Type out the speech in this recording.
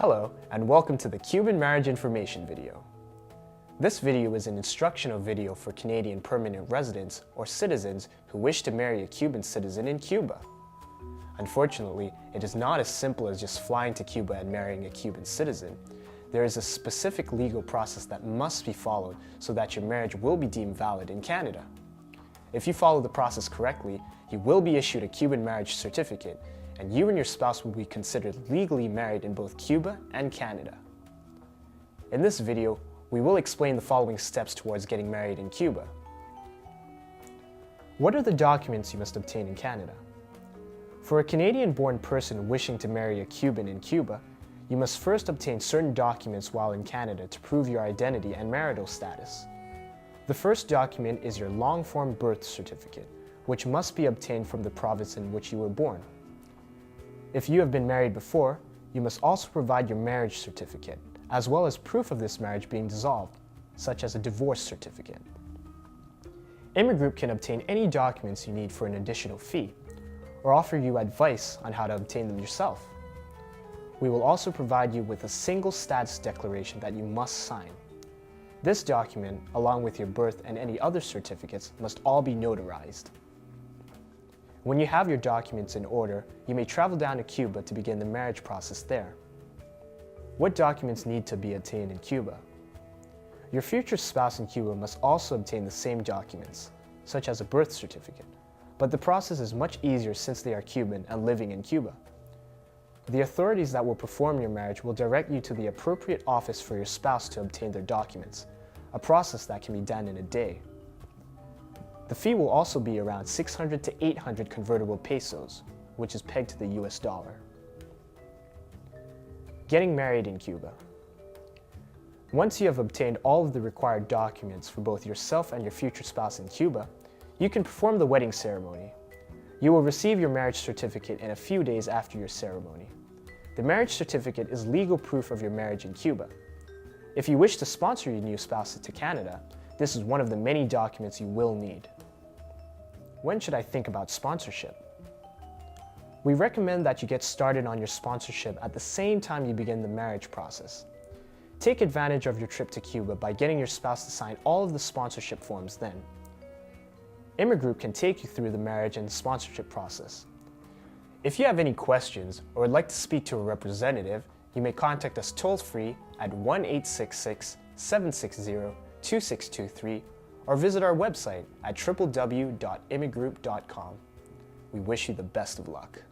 Hello, and welcome to the Cuban Marriage information video. This video is an instructional video for Canadian permanent residents or citizens who wish to marry a Cuban citizen in Cuba. Unfortunately, it is not as simple as just flying to Cuba and marrying a Cuban citizen. There is a specific legal process that must be followed so that your marriage will be deemed valid in Canada. If you follow the process correctly, you will be issued a Cuban marriage certificate, and you and your spouse will be considered legally married in both Cuba and Canada. In this video, we will explain the following steps towards getting married in Cuba. What are the documents you must obtain in Canada? For a Canadian-born person wishing to marry a Cuban in Cuba, you must first obtain certain documents while in Canada to prove your identity and marital status. The first document is your long-form birth certificate, which must be obtained from the province in which you were born. If you have been married before, you must also provide your marriage certificate, as well as proof of this marriage being dissolved, such as a divorce certificate. Immigrant can obtain any documents you need for an additional fee, or offer you advice on how to obtain them yourself. We will also provide you with a single status declaration that you must sign. This document, along with your birth and any other certificates, must all be notarized. When you have your documents in order, you may travel down to Cuba to begin the marriage process there. What documents need to be obtained in Cuba? Your future spouse in Cuba must also obtain the same documents, such as a birth certificate, but the process is much easier since they are Cuban and living in Cuba. The authorities that will perform your marriage will direct you to the appropriate office for your spouse to obtain their documents, a process that can be done in a day. The fee will also be around 600 to 800 convertible pesos, which is pegged to the US dollar. Getting married in Cuba. Once you have obtained all of the required documents for both yourself and your future spouse in Cuba, you can perform the wedding ceremony. You will receive your marriage certificate in a few days after your ceremony. The marriage certificate is legal proof of your marriage in Cuba. If you wish to sponsor your new spouse to Canada, this is one of the many documents you will need. When should I think about sponsorship? We recommend that you get started on your sponsorship at the same time you begin the marriage process. Take advantage of your trip to Cuba by getting your spouse to sign all of the sponsorship forms then. Immigrant can take you through the marriage and sponsorship process. If you have any questions or would like to speak to a representative, you may contact us toll-free at 1-866-760-2623 or visit our website at www.immigrant.com. We wish you the best of luck.